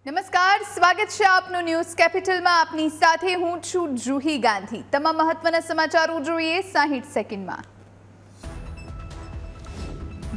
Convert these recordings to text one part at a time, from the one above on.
નમસ્કાર, સ્વાગત છે આપનું ન્યૂઝ કેપિટલમાં. આપની સાથે હું છું જુહી ગાંધી. તમામ મહત્વના સમાચારો જોઈએ 60 સેકન્ડમાં.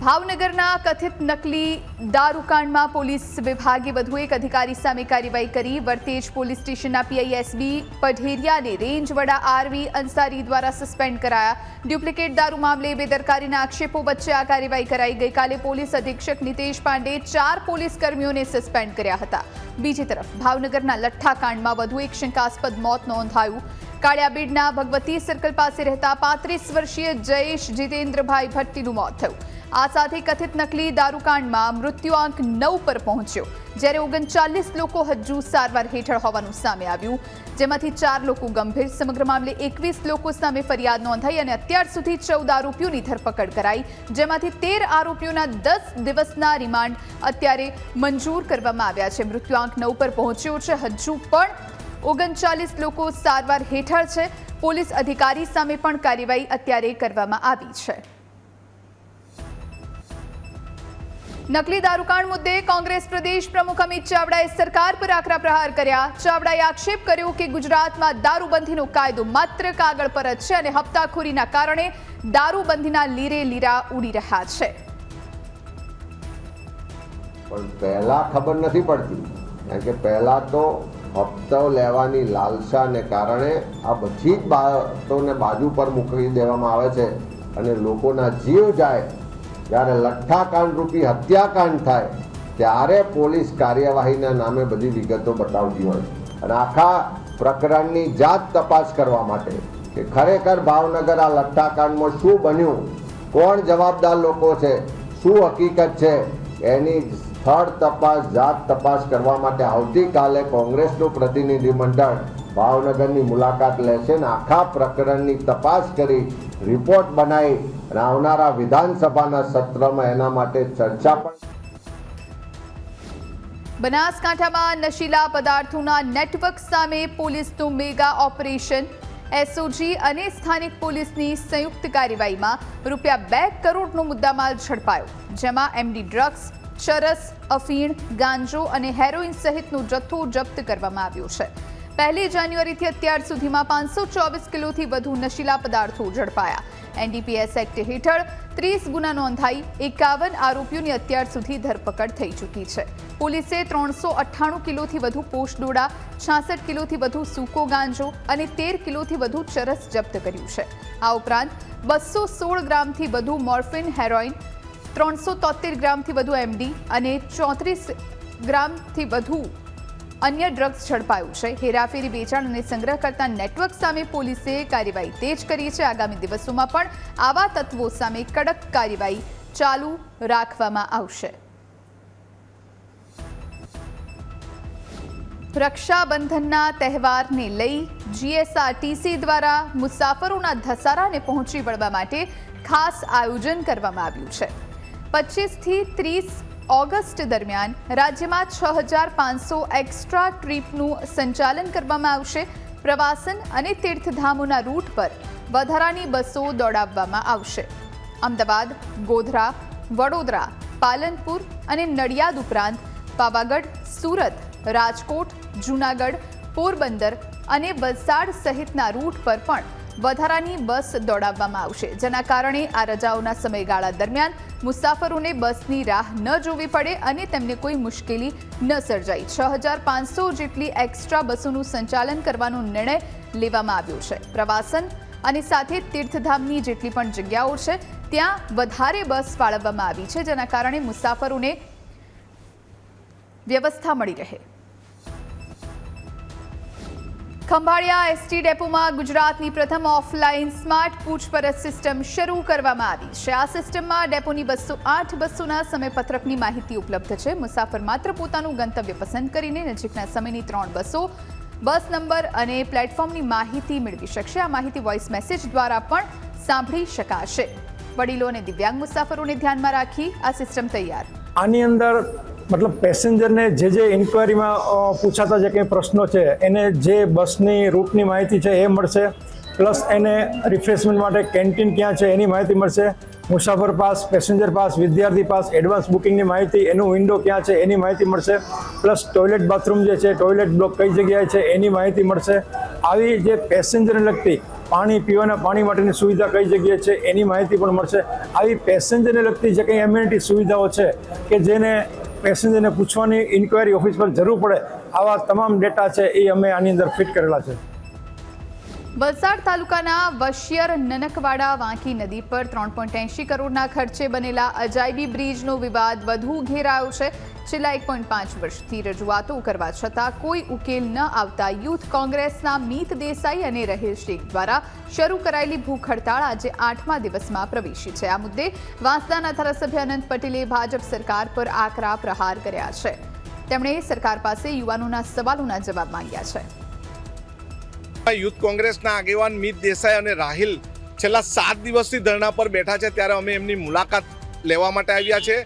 ભાવનગરના કથિત નકલી દારૂકાંડમાં પોલીસ વિભાગે વધુ એક અધિકારી સામે કાર્યવાહી કરી. વર્તેજ પોલીસ સ્ટેશનના પીઆઈએસબી પઢેરિયાને રેન્જ વડા આરવી અંસારી દ્વારા સસ્પેન્ડ કરાયા. ડુપ્લિકેટ દારૂ મામલે બેદરકારીના આક્ષેપો વચ્ચે આ કાર્યવાહી કરાઈ. ગઈકાલે પોલીસ અધિક્ષક નિતેશ પાંડે 4 પોલીસ કર્મીઓને સસ્પેન્ડ કર્યા હતા. બીજી તરફ ભાવનગરના લઠ્ઠાકાંડમાં વધુ એક શંકાસ્પદ મોત નોંધાયું. કાળિયાબીડના ભગવતી સર્કલ પાસે રહેતા 35 વર્ષીય જયેશ જીતેન્દ્રભાઈ ભટ્ટીનું મોત થયું. આ સાથે કથિત નકલી દારૂકાંડમાં મૃત્યુઆંક 9 પર પહોંચ્યો, જ્યારે 39 લોકો હજુ સારવાર હેઠળ હોવાનું સામે આવ્યું, જેમાંથી 4 લોકો ગંભીર. સમગ્ર મામલે 21 લોકો સામે ફરિયાદ નોંધાઈ અને અત્યાર સુધી 14 આરોપીઓની ધરપકડ કરાઈ, જેમાંથી 13 આરોપીઓના 10 દિવસના રિમાન્ડ અત્યારે મંજૂર કરવામાં આવ્યા છે. મૃત્યુઆંક 9 પર પહોંચ્યો છે. હજુ પણ 39 લોકો સારવાર હેઠળ છે. પોલીસ અધિકારી સામે પણ કાર્યવાહી અત્યારે કરવામાં આવી છે. નકલી દારૂકાંડ મુદ્દે કોંગ્રેસ પ્રદેશ પ્રમુખ અમિત ચાવડાએ સરકાર પર આકરા પ્રહાર કર્યા. ચાવડાએ આક્ષેપ કર્યો કે ગુજરાતમાં દારૂબંધીનો કાયદો માત્ર કાગળ પર જ છે અને હપ્તાખોરીના કારણે દારૂબંધીના લીરે લીરા ઉડી રહ્યા છે. પણ પહેલા ખબર નથી પડતી, કારણ કે પહેલા તો હપ્તો લેવાની લાલસાને કારણે આ બધી જ બાબતોને બાજુ પર મૂકી દેવામાં આવે છે અને લોકોના જીવ જાય. જ્યારે લઠ્ઠાકાંડ રૂપી હત્યાકાંડ થાય ત્યારે પોલીસ કાર્યવાહીના નામે બધી વિગતો બતાવતી હોય અને આખા પ્રકરણની જાત તપાસ કરવા માટે કે ખરેખર ભાવનગર આ લઠ્ઠાકાંડમાં શું બન્યું, કોણ જવાબદાર લોકો છે, શું હકીકત છે, એની સ્થળ તપાસ, જાત તપાસ કરવા માટે આવતીકાલે કોંગ્રેસનું પ્રતિનિધિમંડળ ભાવનગરની મુલાકાત લેશે અને આખા પ્રકરણની તપાસ કરી રિપોર્ટ બનાવી અને આવનારા વિધાનસભાના સત્રમાં એના માટે ચર્ચા પણ. બનાસકાંઠામાં નશીલા પદાર્થોના નેટવર્ક સામે પોલીસનું મેગા ઓપરેશન. એસઓજી અને સ્થાનિક પોલીસની સંયુક્ત કાર્યવાહીમાં ₹2 કરોડનો મુદ્દામાલ ઝડપાયો, જેમાં એમડી ડ્રગ્સ, ચરસ, અફીણ, ગાંજો અને હેરોઇન સહિતનો જથ્થો જપ્ત કરવામાં આવ્યો છે. 1 જાન્યુઆરીથી અત્યાર સુધીમાં 524 કિલોથી વધુ નશીલા પદાર્થો ઝડપાયા. એનડીપીએસ એક્ટ હેઠળ 30 ગુના નોંધાઈ 51 આરોપીઓની અત્યાર સુધી ધરપકડ થઈ ચૂકી છે. પોલીસે 398 કિલોથી વધુ પોષડોડા, 66 કિલોથી વધુ સૂકો ગાંજો અને 13 કિલોથી વધુ ચરસ જપ્ત કર્યું છે. આ ઉપરાંત 216 ગ્રામથી વધુ મોર્ફિન હેરોઇન, 373 ગ્રામથી વધુ એમડી અને 34 ગ્રામથી વધુ અન્ય ડ્રગ્સ ઝડપાયું છે. હેરાફેરી, વેચાણ અને સંગ્રહ કરતા નેટવર્ક સામે પોલીસે કાર્યવાહી તેજ કરી છે. આગામી દિવસોમાં પણ આવા તત્વો સામે કડક કાર્યવાહી ચાલુ રાખવામાં આવશે. રક્ષાબંધનના તહેવારને લઈ જીએસઆરટીસી દ્વારા મુસાફરોના ધસારાને પહોંચી વળવા માટે ખાસ આયોજન કરવામાં આવ્યું છે. 25 થી 30 ઓગસ્ટ દરમિયાન રાજ્યમાં 6500 એક્સ્ટ્રા ટ્રીપનું સંચાલન કરવામાં આવશે. પ્રવાસન અને તીર્થધામોના રૂટ પર વધારાની બસો દોડાવવામાં આવશે. અમદાવાદ, ગોધરા, વડોદરા, પાલનપુર અને નડિયાદ ઉપરાંત પાવાગઢ, સુરત, રાજકોટ, જૂનાગઢ, પોરબંદર અને વલસાડ સહિતના રૂટ પર પણ વધારાની બસ દોડાવવામાં આવશે, જેના કારણે આ રજાઓના સમયગાળા દરમિયાન મુસાફરોને બસની રાહ ન જોવી પડે અને તેમને કોઈ મુશ્કેલી ન સર્જાય. 6500 જેટલી એક્સ્ટ્રા બસોનું સંચાલન કરવાનો નિર્ણય લેવામાં આવ્યો છે. પ્રવાસન અને સાથે તીર્થધામની જેટલી પણ જગ્યાઓ છે ત્યાં વધારે બસ ફાળવવામાં આવી છે, જેના કારણે મુસાફરોને વ્યવસ્થા મળી રહે. ખંભાળિયા એસટી ડેપોમાં ગુજરાતની પ્રથમ ઓફલાઈન સ્માર્ટ પૂછપરછ સિસ્ટમ શરૂ કરવામાં આવી છે. આ સિસ્ટમમાં ડેપોની 208 બસોના સમયપત્રકની માહિતી ઉપલબ્ધ છે. મુસાફર માત્ર પોતાનું ગંતવ્ય પસંદ કરીને નજીકના સમયની 3 બસો, બસ નંબર અને પ્લેટફોર્મની માહિતી મેળવી શકશે. આ માહિતી વોઇસ મેસેજ દ્વારા પણ સાંભળી શકાશે. વડીલો અને દિવ્યાંગ મુસાફરોને ધ્યાનમાં રાખી આ સિસ્ટમ તૈયાર. આની અંદર મતલબ પેસેન્જરને જે ઇન્ક્વાયરીમાં પૂછાતા જે કંઈ પ્રશ્નો છે એને જે બસની રૂટની માહિતી છે એ મળશે. પ્લસ એને રિફ્રેશમેન્ટ માટે કેન્ટીન ક્યાં છે એની માહિતી મળશે, મુસાફર પાસ, પેસેન્જર પાસ, વિદ્યાર્થી પાસ, એડવાન્સ બુકિંગની માહિતી, એનું વિન્ડો ક્યાં છે એની માહિતી મળશે, પ્લસ ટોયલેટ બાથરૂમ જે છે, ટોયલેટ બ્લોક કઈ જગ્યાએ છે એની માહિતી મળશે. આવી જે પેસેન્જરને લગતી પાણી, પીવાના પાણી માટેની સુવિધા કઈ જગ્યાએ છે એની માહિતી પણ મળશે. આવી પેસેન્જરને લગતી જે કંઈ એમ્યુનિટી સુવિધાઓ છે કે જેને પેસેન્જરને પૂછવાની ઇન્ક્વાયરી ઓફિસ પર જરૂર પડે, આવા તમામ ડેટા છે એ અમે આની અંદર ફિટ કરેલા છે. વલસાડ તાલુકાના વશિયર નનકવાડા વાંકી નદી પર 3.80 કરોડના ખર્ચે બનેલા અજાયબી બ્રિજનો વિવાદ વધુ ઘેરાયો છે. છેલ્લા 1.5 વર્ષથી રજૂઆતો કરવા છતાં કોઈ ઉકેલ ન આવતા યુથ કોંગ્રેસના મીત દેસાઈ અને રહેલ શેખ દ્વારા શરૂ કરાયેલી ભૂખ હડતાળ આજે 8મા દિવસમાં પ્રવેશી છે. આ મુદ્દે વાંસદાના ધારાસભ્ય અનંત પટેલે ભાજપ સરકાર પર આકરા પ્રહાર કર્યા છે. તેમણે સરકાર પાસે યુવાનોના સવાલોના જવાબ માંગ્યા છે. યુથ કોંગ્રેસના આગેવાન મીત દેસાઈ અને રાહિલ છેલ્લા 7 દિવસથી ધરણા પર બેઠા છે, ત્યારે અમે એમની મુલાકાત લેવા માટે આવ્યા છે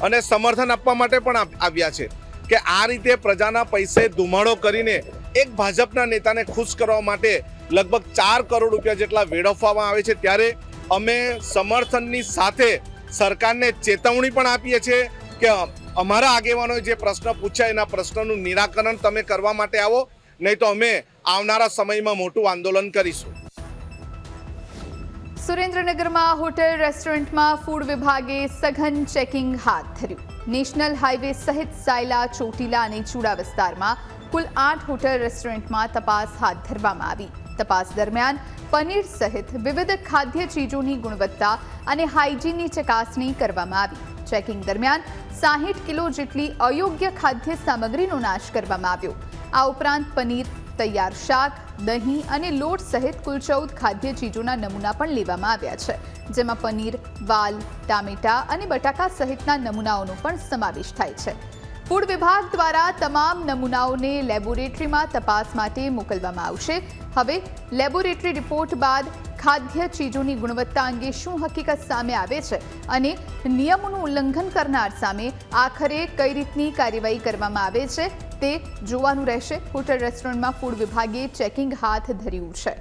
અને સમર્થન આપવા માટે પણ આવ્યા છે કે આ રીતે પ્રજાના પૈસે ધુમાડો કરીને એક ભાજપના નેતાને ખુશ કરવા માટે લગભગ 4 કરોડ રૂપિયા જેટલા વેડફવામાં આવે છે. ત્યારે અમે સમર્થનની સાથે સરકારને ચેતવણી પણ આપીએ છીએ કે અમારા આગેવાનોએ જે પ્રશ્ન પૂછ્યા એના પ્રશ્નનું નિરાકરણ તમે કરવા માટે આવો, નહીં તો અમે આવનારા સમયમાં મોટું આંદોલન કરીશું. સુરેન્દ્રનગરમાં હોટેલ રેસ્ટોરન્ટમાં ફૂડ વિભાગે સઘન ચેકિંગ હાથ ધર્યું. નેશનલ હાઈવે સહિત સાયલા, ચોટીલા અને ચૂડા વિસ્તારમાં કુલ 8 હોટેલ રેસ્ટોરન્ટમાં તપાસ હાથ ધરવામાં આવી. તપાસ દરમિયાન પનીર સહિત વિવિધ ખાદ્ય ચીજોની ગુણવત્તા અને હાઇજીનની ચકાસણી કરવામાં આવી. ચેકિંગ દરમિયાન 60 કિલો જેટલી અયોગ્ય ખાદ્ય સામગ્રીનો નાશ કરવામાં આવ્યો. આ ઉપરાંત પનીર, તૈયાર શાક, દહીં અને લોટ સહિત કુલ 14 ખાદ્ય ચીજોના નમૂના પણ લેવામાં આવ્યા છે, જેમાં પનીર, વાલ, ટામેટા અને બટાકા સહિતના નમૂનાઓનો પણ સમાવેશ થાય છે. ફૂડ વિભાગ દ્વારા તમામ નમૂનાઓને લેબોરેટરીમાં તપાસ માટે મોકલવામાં આવશે. હવે લેબોરેટરી રિપોર્ટ બાદ ખાદ્ય ચીજોની ગુણવત્તા અંગે શું હકીકત સામે આવે છે અને નિયમોનું ઉલ્લંઘન કરનાર સામે આખરે કઈ રીતની કાર્યવાહી કરવામાં આવે છે તે જોવાનું રહેશે. હોટેલ રેસ્ટોરન્ટમાં ફૂડ વિભાગે ચેકિંગ હાથ ધર્યું છે.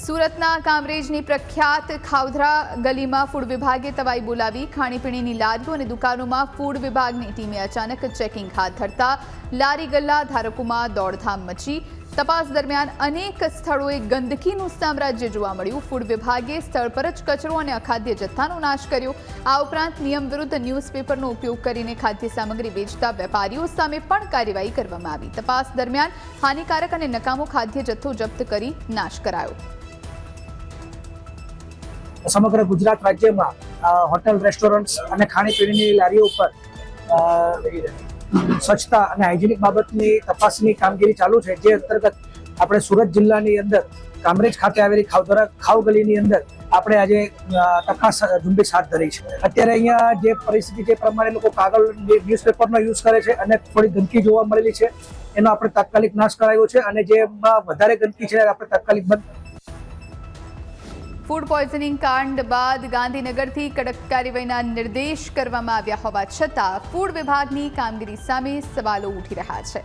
સુરતના કામરેજની પ્રખ્યાત ખાવધરા ગલીમાં ફૂડ વિભાગે તવાઈ બોલાવી. ખાણીપીણીની લારીઓ અને દુકાનોમાં ફૂડ વિભાગની ટીમે અચાનક ચેકિંગ હાથ ધરતા લારી ગલ્લા ધારકોમાં દોડધામ મચી. તપાસ દરમિયાન અનેક સ્થળોએ ગંદકીનું સામ્રાજ્ય જોવા મળ્યું. ફૂડ વિભાગે સ્થળ પર જ કચરો અને અખાદ્ય જથ્થાનો નાશ કર્યો. આ ઉપરાંત નિયમ વિરુદ્ધ ન્યૂઝપેપરનો ઉપયોગ કરીને ખાદ્ય સામગ્રી વેચતા વેપારીઓ સામે પણ કાર્યવાહી કરવામાં આવી. તપાસ દરમિયાન હાનિકારક અને નકામો ખાદ્ય જથ્થો જપ્ત કરી નાશ કરાયો. સમગ્ર ગુજરાત રાજ્યમાં હોટેલ, રેસ્ટોરન્ટ્સ અને ખાણીપીણીની લારીઓ ઉપર સ્વચ્છતા અને હાઇજેનિક બાબતની તપાસની કામગીરી ચાલુ છે. જે અંતર્ગત આપણે સુરત જિલ્લાની અંદર કામરેજ ખાતે આવેલી ખાવ ગલીની અંદર આપણે આજે તપાસ ઝુંબેશ હાથ ધરી છે. અત્યારે અહીંયા જે પરિસ્થિતિ જે પ્રમાણે લોકો કાગળ, ન્યૂઝપેપરનો યુઝ કરે છે અને થોડી ગંદકી જોવા મળેલી છે, એનો આપણે તાત્કાલિક નાશ કરાયો છે અને જેમાં વધારે ગંદકી છે આપણે તાત્કાલિક બંધ. ફૂડ પોઈઝનિંગ કાંડ બાદ ગાંધીનગરથી કડક કાર્યવાહીના નિર્દેશ કરવામાં આવ્યા હોવા છતાં ફૂડ વિભાગની કામગીરી સામે સવાલો ઉઠી રહ્યા છે.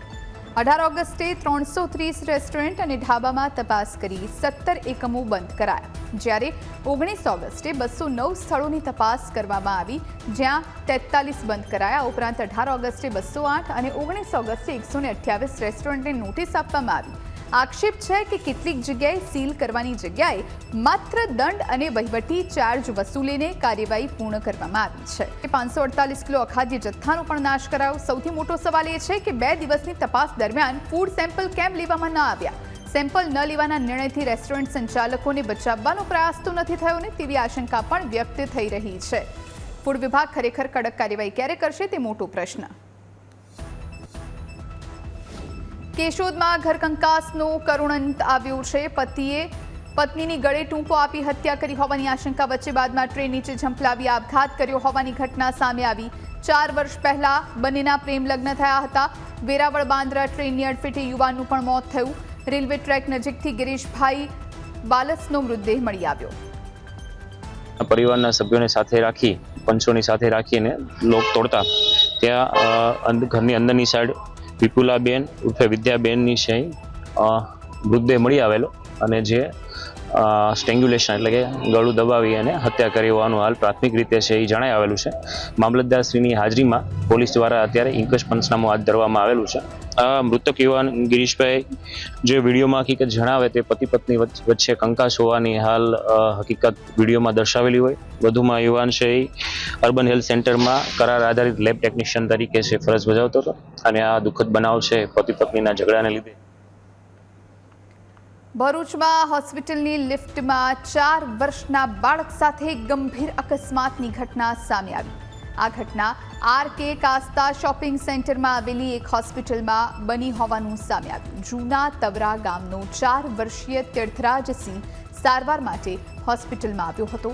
18 ઓગસ્ટે 330 રેસ્ટોરન્ટ અને ઢાબામાં તપાસ કરી 17 એકમો બંધ કરાયા, જ્યારે 19 ઓગસ્ટે 209 સ્થળોની તપાસ કરવામાં આવી, જ્યાં 43 બંધ કરાયા. ઉપરાંત 18 ઓગસ્ટે 208 અને 19 ઓગસ્ટે 128 રેસ્ટોરન્ટને નોટિસ આપવામાં આવી. આક્ષેપ છે કે કેટલીક જગ્યાએ સીલ કરવાની જગ્યાએ માત્ર દંડ અને વહીવટી ચાર્જ વસૂલીને કાર્યવાહી પૂર્ણ કરવામાં આવી છે. 548 કિલો અખાદ્ય જથ્થાનો પણ નાશ કરાયો. સૌથી મોટો સવાલ એ છે કે 2 દિવસની તપાસ દરમિયાન ફૂડ સેમ્પલ કેમ લેવામાં ન આવ્યા? સેમ્પલ ન લેવાના નિર્ણયથી રેસ્ટોરન્ટ સંચાલકોને બચાવવાનો પ્રયાસ તો નથી થયો ને તેવી આશંકા પણ વ્યક્ત થઈ રહી છે. ફૂડ વિભાગ ખરેખર કડક કાર્યવાહી ક્યારે કરશે તે મોટો પ્રશ્ન. કેશોદમાં ઘરકંકાસનો કરુણ અંત આવ્યો છે. પતિએ પત્નીની ગળે ટૂંપો આપી હત્યા કરી હોવાની આશંકા વચ્ચે બાદમાં ટ્રેન નીચે ઝંપલાવી આપઘાત કર્યો હોવાની ઘટના સામે આવી. 4 વર્ષ પહેલા બંનેના પ્રેમ લગ્ન થયા હતા. વેરાવળ બાંદ્રા ટ્રેનની અડફેટે યુવાનનું પણ મોત થયું. રેલવે ટ્રેક નજીકથી ગિરીશભાઈ બાલસનો મૃતદેહ મળી આવ્યો. પરિવારના સભ્યોને સાથે રાખી, પંચોની સાથે રાખીને લોક તોડતા ત્યાં ઘરની અંદરની સાઈડ વિપુલાબેન ઉર્ફે વિદ્યાબેનની છે મૃતદેહ મળી આવેલો અને જે સ્ટ્રેંગ્યુલેશન એટલે કે ગળું દબાવી અને હત્યા કરી હોવાનું હાલ પ્રાથમિક રીતે છે એ જણાઈ આવેલું છે. મામલતદારશ્રીની હાજરીમાં પોલીસ દ્વારા અત્યારે ઇન્ક્વેસ્ટ પંચનામું હાથ ધરવામાં આવેલું છે. મૃતક યુવાન ગિરીશભાઈ જે વિડીયોમાં હકીકત જણાવે તે પતિ પત્ની વચ્ચે કંકાસ હોવાની હાલ હકીકત વિડીયોમાં દર્શાવેલી હોય. વધુમાં યુવાન છે એ અર્બન હેલ્થ સેન્ટરમાં કરાર આધારિત લેબ ટેકનિશિયન તરીકે છે ફરજ બજાવતો હતો અને આ દુઃખદ બનાવ છે પતિ પત્નીના ઝઘડાને લીધે. ભરૂચમાં હોસ્પિટલની લિફ્ટમાં 4 વર્ષના બાળક સાથે ગંભીર અકસ્માતની ઘટના સામે આવી. આ ઘટના આરકે કાસ્તા શોપિંગ સેન્ટરમાં આવેલી એક હોસ્પિટલમાં બની હોવાનું સામે આવ્યું. જૂના તવરા ગામનો 4 વર્ષીય તીર્થરાજસિંહ સારવાર માટે હોસ્પિટલમાં આવ્યો હતો.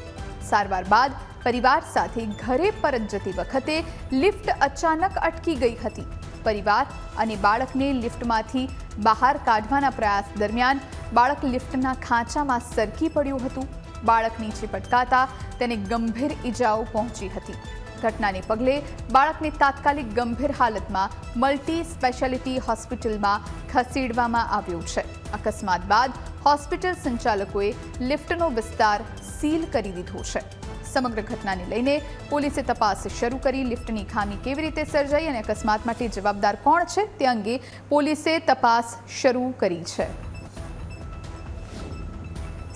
સારવાર બાદ પરિવાર સાથે ઘરે પરત જતી વખતે લિફ્ટ અચાનક અટકી ગઈ હતી. પરિવાર અને બાળકને લિફ્ટમાંથી બહાર કાઢવાના પ્રયાસ દરમિયાન બાળક લિફ્ટના ખાંચામાં સરકી પડ્યું હતું. બાળક નીચે પટકાતા તેને ગંભીર ઈજાઓ પહોંચી હતી. ઘટનાને પગલે બાળકને તાત્કાલિક ગંભીર હાલતમાં મલ્ટી સ્પેશિયાલિટી હોસ્પિટલમાં ખસેડવામાં આવ્યું છે. અકસ્માત બાદ હોસ્પિટલ સંચાલકોએ લિફ્ટનો વિસ્તાર સીલ કરી દીધો છે. સમગ્ર ઘટનાને લઈને પોલીસે તપાસ શરૂ કરી. લિફ્ટની ખામી કેવી રીતે સર્જાઈ અને અકસ્માત માટે જવાબદાર કોણ છે તે અંગે પોલીસે તપાસ શરૂ કરી છે.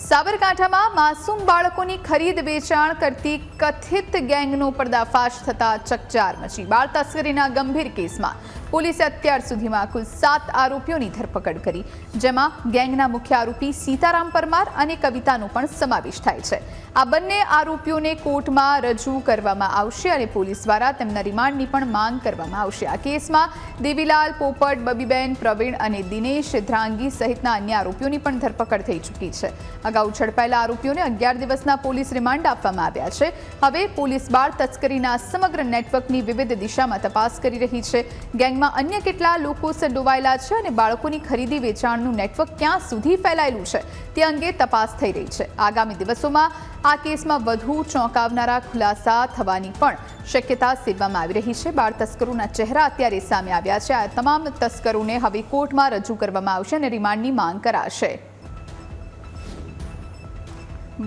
સાબરકાંઠામાં માસૂમ બાળકોની ખરીદ વેચાણ કરતી કથિત ગેંગનો પર્દાફાશ થતા ચકચાર મચી. બાળ તસ્કરીના ગંભીર કેસમાં પોલીસે અત્યાર સુધીમાં કુલ 7 આરોપીઓની ધરપકડ કરી, જેમાં ગેંગના મુખ્ય આરોપી સીતારામ પરમાર અને કવિતાનો પણ સમાવેશ થાય છે. આ બંને આરોપીઓને કોર્ટમાં રજૂ કરવામાં આવશે અને પોલીસ દ્વારા તેમના રિમાન્ડની પણ માંગ કરવામાં આવશે. આ કેસમાં દેવીલાલ, પોપટ, બબીબેન, પ્રવીણ અને દિનેશ ધ્રાંગી સહિતના અન્ય આરોપીઓની પણ ધરપકડ થઈ ચૂકી છે. અગાઉ ઝડપાયેલા આરોપીઓને 11 દિવસના પોલીસ રિમાન્ડ આપવામાં આવ્યા છે. હવે પોલીસ બાળ તસ્કરીના સમગ્ર નેટવર્કની વિવિધ દિશામાં તપાસ કરી રહી છે. ગેંગમાં અન્ય કેટલા લોકો સંડોવાયેલા છે અને બાળકોની ખરીદી વેચાણનું નેટવર્ક ક્યાં સુધી ફેલાયેલું છે તે અંગે તપાસ થઈ રહી છે. આગામી દિવસોમાં આ કેસમાં વધુ ચોંકાવનારા ખુલાસા થવાની પણ શક્યતા સેવવામાં આવી રહી છે. બાળ તસ્કરોના ચહેરા અત્યારે સામે આવ્યા છે. આ તમામ તસ્કરોને હવે કોર્ટમાં રજૂ કરવામાં આવશે અને રિમાન્ડની માંગ કરાશે.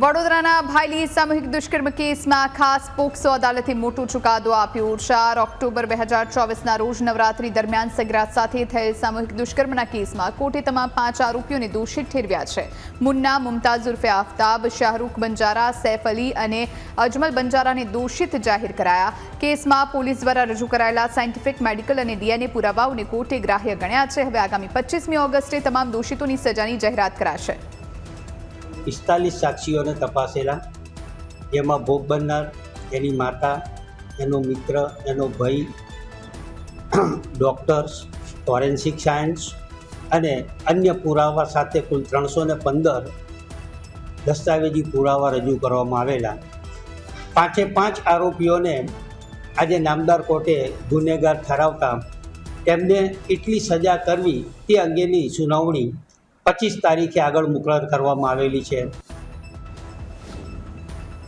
વડોદરાના ભાયલી સામૂહિક દુષ્કર્મ કેસમાં ખાસ પોક્સો અદાલતે મોટો ચુકાદો આપ્યો. 4 ઓક્ટોબર 2024ના રોજ નવરાત્રી દરમિયાન સગીરા સાથે થયેલ સામૂહિક દુષ્કર્મના કેસમાં કોર્ટે તમામ 5 આરોપીઓને દોષિત ઠેરવ્યા છે. મુન્ના, મુમતાઝ ઉર્ફે આફતાબ, શાહરૂખ બંજારા, સૈફ અલી અને અજમલ બંજારાને દોષિત જાહેર કરાયા. કેસમાં પોલીસ દ્વારા રજૂ કરાયેલા સાયન્ટિફિક, મેડિકલ અને ડીએનએ પુરાવાઓને કોર્ટે ગ્રાહ્ય ગણ્યા છે. હવે આગામી 25મી ઓગસ્ટે તમામ દોષિતોની સજાની જાહેરાત કરાશે. 45 સાક્ષીઓને તપાસેલા, જેમાં ભોગ બનનાર, એની માતા, એનો મિત્ર, એનો ભાઈ, ડૉક્ટર્સ, ફોરેન્સિક સાયન્સ અને અન્ય પુરાવા સાથે કુલ 315 દસ્તાવેજી પુરાવા રજૂ કરવામાં આવેલા. 5 આરોપીઓને આજે નામદાર કોર્ટે ગુનેગાર ઠરાવતા તેમને કેટલી સજા કરવી તે અંગેની સુનાવણી 25 તારીખે આગળ મુકરર કરવામાં આવેલી છે.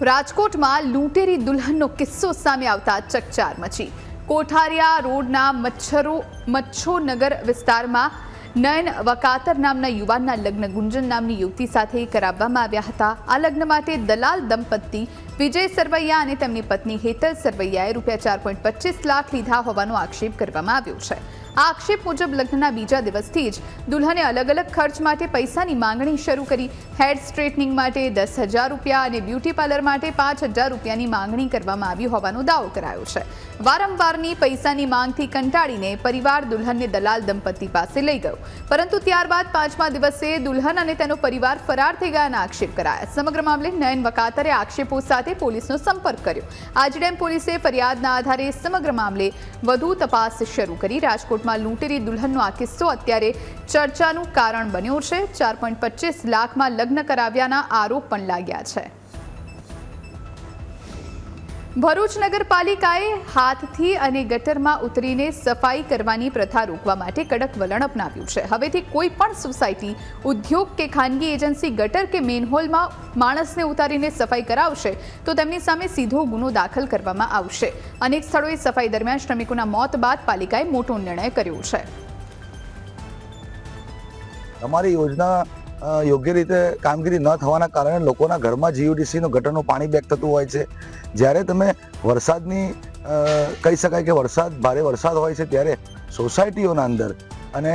રાજકોટમાં લૂંટેરી દુલ્હનનો કિસ્સો સામે આવતા ચકચાર મચી. કોઠારિયા રોડના મચ્છોનગર વિસ્તારમાં નયન વકાતર નામના યુવાનના લગ્ન ગુંજન નામની યુવતી સાથે કરાવવામાં આવ્યા હતા. આ લગ્ન માટે દલાલ દંપતી વિજય સરવૈયા અને તેમની પત્ની હેતલ સરવૈયાએ ₹4.25 લાખ લીધા હોવાનો આક્ષેપ કરવામાં આવ્યો છે. આ આક્ષેપ મુજબ લગ્નના બીજા દિવસથી જ દુલ્હને અલગ અલગ ખર્ચ માટે પૈસાની માંગણી શરૂ કરી. હેર સ્ટ્રેટનિંગ માટે ₹10,000 અને બ્યુટી પાર્લર માટે ₹5,000ની માંગણી કરવામાં આવી હોવાનો દાવો કરાયો છે. વારંવારની પૈસાની માંગથી કંટાળીને પરિવાર દુલ્હનને દલાલ દંપતી પાસે લઈ ગયો, પરંતુ ત્યારબાદ 5મા દિવસે દુલ્હન અને તેનો પરિવાર ફરાર થઈ ગયાના આક્ષેપ કરાયા. સમગ્ર મામલે નયન વકાતરે આક્ષેપો સાથે પોલીસનો સંપર્ક કર્યો. આજડેમ પોલીસે ફરિયાદના આધારે સમગ્ર મામલે વધુ તપાસ શરૂ કરી. રાજકોટમાં લૂંટેરી દુલ્હનનો આ કિસ્સો અત્યારે ચર્ચાનું કારણ બન્યો છે. 4.25 લાખમાં લગ્ન કરાવ્યાના આરોપ પણ લાગ્યા છે. ભરૂચ નગરપાલિકાએ હાથથી અને ગટરમાં ઉતરીને સફાઈ કરવાની પ્રથા રોકવા માટે કડક વલણ અપનાવ્યું છે. હવેથી કોઈ પણ સોસાયટી, ઉદ્યોગ કે ખાનગી એજન્સી ગટર કે મેનહોલમાં માણસને ઉતારીને સફાઈ કરાવશે તો તેમની સામે સીધો ગુનો દાખલ કરવામાં આવશે. અનેક સ્થળોએ સફાઈ દરમિયાન શ્રમિકોના મોત બાદ પાલિકાએ મોટો નિર્ણય કર્યો છે. તમારી યોજના યોગ્ય રીતે કામગીરી ન થવાના કારણે લોકોના ઘરમાં જીયુડીસીનું ગટરનું પાણી બેક થતું હોય છે. જ્યારે તમે વરસાદની કહી શકાય કે ભારે વરસાદ હોય છે ત્યારે સોસાયટીઓના અંદર અને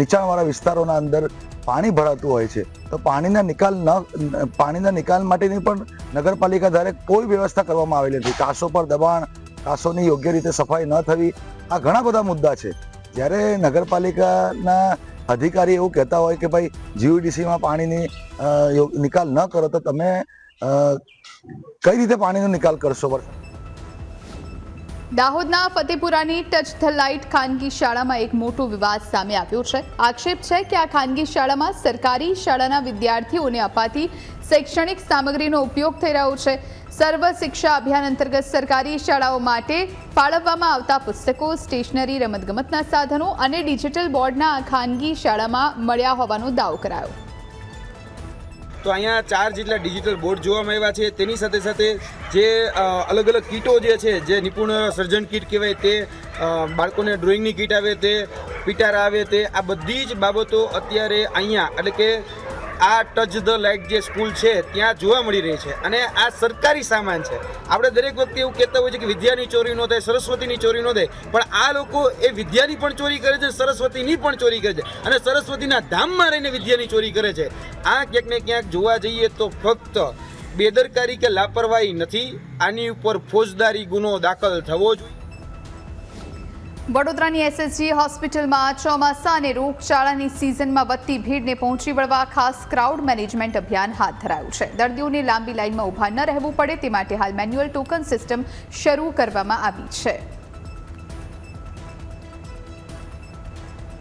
નીચાણવાળા વિસ્તારોના અંદર પાણી ભરાતું હોય છે. તો પાણીના નિકાલ માટેની પણ નગરપાલિકા દ્વારા કોઈ વ્યવસ્થા કરવામાં આવેલી નથી. કાંસો પર દબાણ, કાંસોની યોગ્ય રીતે સફાઈ ન થવી, આ ઘણા બધા મુદ્દા છે. જ્યારે નગરપાલિકાના અધિકારી એવું કહેતા હોય કે ભાઈ જીયુડીસીમાં પાણીની નિકાલ ન કરો તો તમે કઈ રીતે પાણીનો નિકાલ કરશો? દાહોદના ફતેપુરાની ટચ ધ લાઇટ ખાનગી શાળામાં એક મોટો વિવાદ સામે આવ્યો છે. આક્ષેપ છે કે આ ખાનગી શાળામાં સરકારી શાળાના વિદ્યાર્થીઓને અપાતી શૈક્ષણિક સામગ્રીનો ઉપયોગ થઈ રહ્યો છે. સર્વ શિક્ષા અભિયાન અંતર્ગત સરકારી શાળાઓ માટે ફાળવવામાં આવતા પુસ્તકો, સ્ટેશનરી, રમતગમતના સાધનો અને ડિજિટલ બોર્ડના આ ખાનગી શાળામાં મળ્યા હોવાનો દાવો કરાયો. તો અહીંયા 4 જેટલા ડિજિટલ બોર્ડ જોવામાં આવ્યા છે. તેની સાથે સાથે જે અલગ અલગ કીટો જે છે, જે નિપુણ સર્જન કીટ કહેવાય તે, બાળકોને ડ્રોઈંગની કીટ આવે તે, પિટારા આવે તે, આ બધી જ બાબતો અત્યારે અહીંયા એટલે કે આ ટચ ધ લાઇટ જે સ્કૂલ છે ત્યાં જોવા મળી રહી છે. અને આ સરકારી સામાન છે. આપણે દરેક વખતે એવું કહેતા હોય છે કે વિદ્યાની ચોરી ન થાય, સરસ્વતીની ચોરી ન થાય, પણ આ લોકો એ વિદ્યાની પણ ચોરી કરે છે, સરસ્વતીની પણ ચોરી કરે છે અને સરસ્વતીના ધામમાં રહીને વિદ્યાની ચોરી કરે છે. આ ક્યાંક ને ક્યાંક જોવા જઈએ તો ફક્ત બેદરકારી કે લાપરવાહી નથી, આની ઉપર ફોજદારી ગુનો દાખલ થવો જોઈએ. વડોદરાની એસએસજી હોસ્પિટલમાં ચોમાસા અને રોગચાળાની સિઝનમાં વધતી ભીડને પહોંચી વળવા ખાસ ક્રાઉડ મેનેજમેન્ટ અભિયાન હાથ ધરાયું છે. દર્દીઓને લાંબી લાઇનમાં ઊભા ન રહેવું પડે તે માટે હાલ મેન્યુઅલ ટોકન સિસ્ટમ શરૂ કરવામાં આવી છે.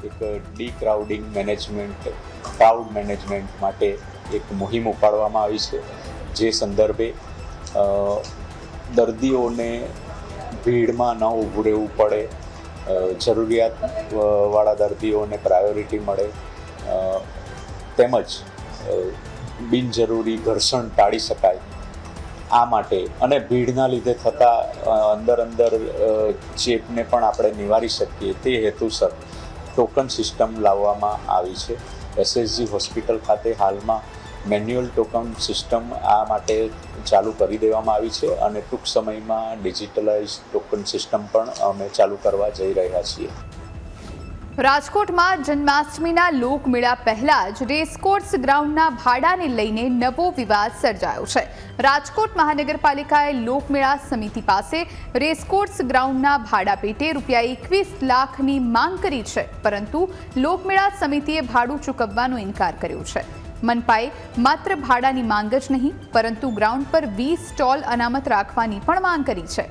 એક ડી મેનેજમેન્ટ, ક્રાઉડ મેનેજમેન્ટ માટે એક મુહિમ ઉપાડવામાં આવી છે. જે સંદર્ભે દર્દીઓને ભીડમાં ન ઊભું રહેવું પડે, જરૂરિયાતવાળા દર્દીઓને પ્રાયોરિટી મળે, તેમજ બિનજરૂરી ઘર્ષણ ટાળી શકાય આ માટે અને ભીડના લીધે થતા અંદર ચેપને પણ આપણે નિવારી શકીએ તે હેતુસર ટોકન સિસ્ટમ લાવવામાં આવી છે. એસએસજી હોસ્પિટલ ખાતે હાલમાં મેન્યુઅલ ટોકન સિસ્ટમ આ માટે ચાલુ કરી દેવામાં આવી છે અને ટૂંક સમયમાં ડિજિટલાઇઝ ટોકન સિસ્ટમ પણ અમે ચાલુ કરવા જઈ રહ્યા છીએ. રાજકોટમાં જન્માષ્ટમીના લોકમેળા પહેલા જ રેસકોર્સ ગ્રાઉન્ડના ભાડાને લઈને નવો વિવાદ સર્જાયો છે. રાજકોટ મહાનગરપાલિકાએ લોકમેળા સમિતિ પાસે રેસકોર્સ ગ્રાઉન્ડના ભાડા પેટે ₹21 લાખની માંગ કરી છે, પરંતુ લોકમેળા સમિતિએ ભાડું ચૂકવવાનો ઇનકાર કર્યો છે. મનપાએ માત્ર ભાડાની માંગ જ નહીં પરંતુ ગ્રાઉન્ડ પર 20 સ્ટોલ અનામત રાખવાની પણ માંગ કરી છે,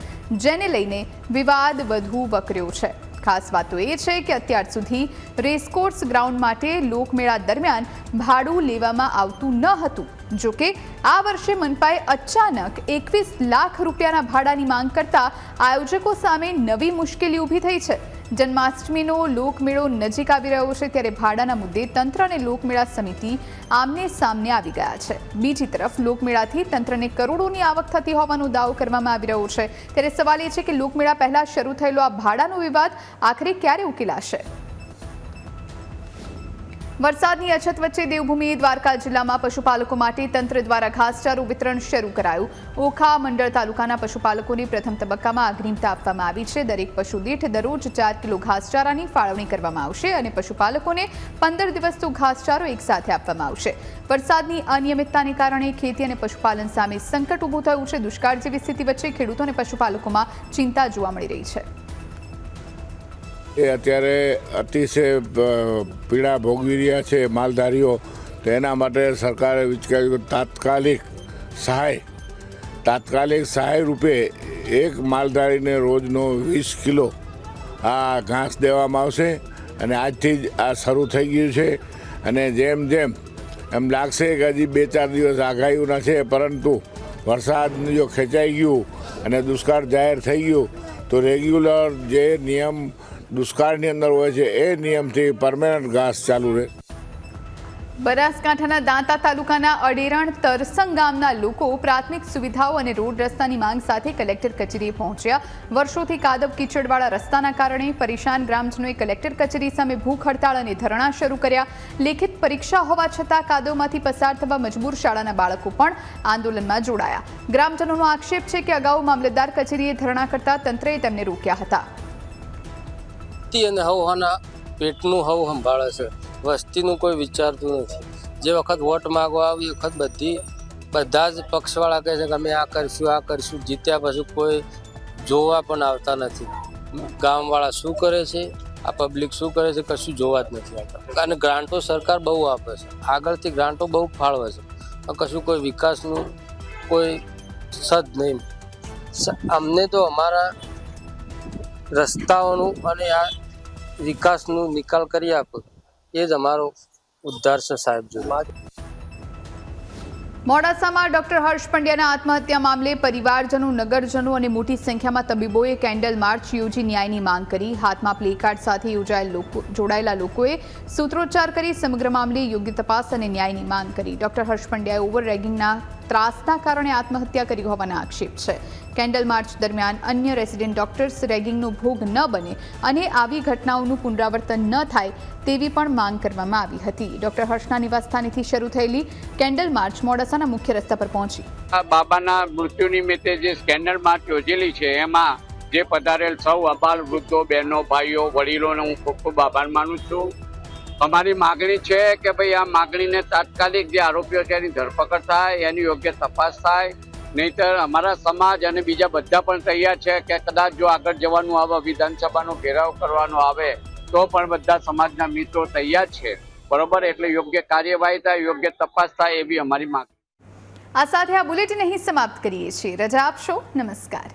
જેને લઈને વિવાદ વધુ વકર્યો છે. ખાસ વાત તો એ છે કે અત્યાર સુધી રેસકોર્સ ગ્રાઉન્ડ માટે લોકમેળા દરમિયાન ભાડું લેવામાં આવતું ન હતું. જોકે આ વર્ષે મનપાએ અચાનક ₹21 લાખ ભાડાની માંગ કરતા આયોજકો સામે નવી મુશ્કેલી ઊભી થઈ છે. જન્માષ્ટમીનો લોકમેળો નજીક આવી રહ્યો છે ત્યારે ભાડાના મુદ્દે તંત્ર અને લોકમેળા સમિતિ આમને સામને આવી ગયા છે. બીજી તરફ લોકમેળાથી તંત્રને કરોડોની આવક થતી હોવાનો દાવો કરવામાં આવી રહ્યો છે. ત્યારે સવાલ એ છે કે લોકમેળા પહેલા શરૂ થયેલો આ ભાડાનો વિવાદ આખરે ક્યારે ઉકેલાશે? વરસાદની અછત વચ્ચે દેવભૂમિ દ્વારકા જિલ્લામાં પશુપાલકો માટે તંત્ર દ્વારા ઘાસચારો વિતરણ શરૂ કરાયું. ઓખા મંડળ તાલુકાના પશુપાલકોને પ્રથમ તબક્કામાં અગ્રિમતા આપવામાં આવી છે. દરેક પશુ દીઠ દરરોજ 4 કિલો ઘાસચારાની ફાળવણી કરવામાં આવશે અને પશુપાલકોને 15 દિવસનો ઘાસચારો એકસાથે આપવામાં આવશે. વરસાદની અનિયમિતતાને કારણે ખેતી અને પશુપાલન સામે સંકટ ઊભું થયું છે. દુષ્કાળ જેવી સ્થિતિ વચ્ચે ખેડૂતો અને પશુપાલકોમાં ચિંતા જોવા મળી રહી છે. એ અત્યારે અતિશય પીડા ભોગવી રહ્યા છે માલધારીઓ. તો એના માટે સરકારે વિચાર્યું તાત્કાલિક સહાય રૂપે એક માલધારીને રોજનો 20 કિલો આ ઘાસ દેવામાં આવશે અને આજથી જ આ શરૂ થઈ ગયું છે. અને જેમ એમ લાગશે કે હજી 2-4 દિવસ આગાહીઓના છે, પરંતુ વરસાદ જો ખેંચાઈ ગયું અને દુષ્કાળ જાહેર થઈ ગયું તો રેગ્યુલર જે નિયમ દુષ્કાળની અંદર હોય છે એ નિયમથી પરમેનન્ટ ઘાસ ચાલુ રહે. બનાસકાંઠાના દાંતા તાલુકાના અડેરણ તરસંગ ગામના લોકો પ્રાથમિક સુવિધાઓ અને રોડ રસ્તાની માંગ સાથે કલેક્ટર કચેરીએ પહોંચ્યા. વર્ષોથી કાદવ કીચડવાળા રસ્તાના કારણે પરેશાન ગ્રામજનોએ કલેક્ટર કચેરી સામે ભૂખ હડતાળ અને ધરણા શરૂ કર્યા. લેખિત પરીક્ષા હોવા છતાં કાદવમાંથી પસાર થવા મજબૂર શાળાના બાળકો પણ આંદોલનમાં જોડાયા. ગ્રામજનોનો આક્ષેપ છે કે અગાઉ મામલતદાર કચેરીએ ધરણા કરતા તંત્રએ તેમને રોક્યા હતા. પેટનું હવ સંભાળે છે, વસ્તીનું કોઈ વિચારતું નથી. જે વખત વોટ માગવા આવી વખત બધા જ પક્ષવાળા કહે છે કે અમે આ કરીશું, જીત્યા પછી કોઈ જોવા પણ આવતા નથી. ગામવાળા શું કરે છે, આ પબ્લિક શું કરે છે, કશું જોવા જ નથી આવતા. અને ગ્રાન્ટો સરકાર બહુ આપે છે, આગળથી ગ્રાન્ટો બહુ ફાળવે છે, કશું કોઈ વિકાસનું કોઈ સદ નહીં. અમને તો અમારા રસ્તાઓનું અને આ વિકાસનું નિકાલ કરી આપો એ જ અમારો ઉદ્ધાર છે સાહેબ. મોડાસામાં ડોક્ટર હર્ષ પંડ્યાના આત્મહત્યા મામલે પરિવારજનો, નગરજનો અને મોટી સંખ્યામાં તબીબોએ કેન્ડલ માર્ચ યોજી ન્યાયની માંગ કરી. હાથમાં પ્લેકાર્ડ સાથે જોડાયેલા લોકોએ સૂત્રોચ્ચાર કરી સમગ્ર મામલે યોગ્ય તપાસ અને ન્યાયની માંગ કરી. ડોક્ટર હર્ષ પંડ્યાએ ઓવર રેગિંગના ત્રાસના કારણે આત્મહત્યા કરી હોવાના આક્ષેપ છે. કેન્ડલ માર્ચ દરમિયાન અન્ય રેસિડેન્ટ ડોક્ટર્સ રેગિંગનો ભોગ ન બને અને આવી ઘટનાઓનું પુનરાવર્તન ન થાય તેવી પણ માંગ કરવામાં આવી હતી. ડોક્ટર હર્ષના નિવાસસ્થાનેથી શરૂ થયેલી કેન્ડલ માર્ચ મોડાસાના મુખ્ય રસ્તા પર પહોંચી. આ બાબાના મૃત્યુ નિમિત્તે જે કેન્ડલ માર્ચ યોજેલી છે એમાં જે પધારેલ સૌ અબાલ વૃદ્ધો, બહેનો, ભાઈઓ, વડીલોને હું ખૂબ ખૂબ આભાર માનું છું. અમારી માગણી છે કે ભાઈ આ માગણીને તાત્કાલિક જે આરોપીઓ છે એની ધરપકડ થાય, એની યોગ્ય તપાસ થાય. નહીંતર અમારા સમાજ અને બીજા બધા પણ તૈયાર છે કે કદાચ જો આગળ જવાનું આવે, વિધાનસભાનો ઘેરાવ કરવાનો આવે તો પણ બધા સમાજના મિત્રો તૈયાર છે. બરોબર, એટલે યોગ્ય કાર્યવાહી થાય, યોગ્ય તપાસ થાય એવી અમારી માંગ. આ સાથે આ બુલેટિન અહીં સમાપ્ત કરીએ છીએ. રજા આપશો. નમસ્કાર.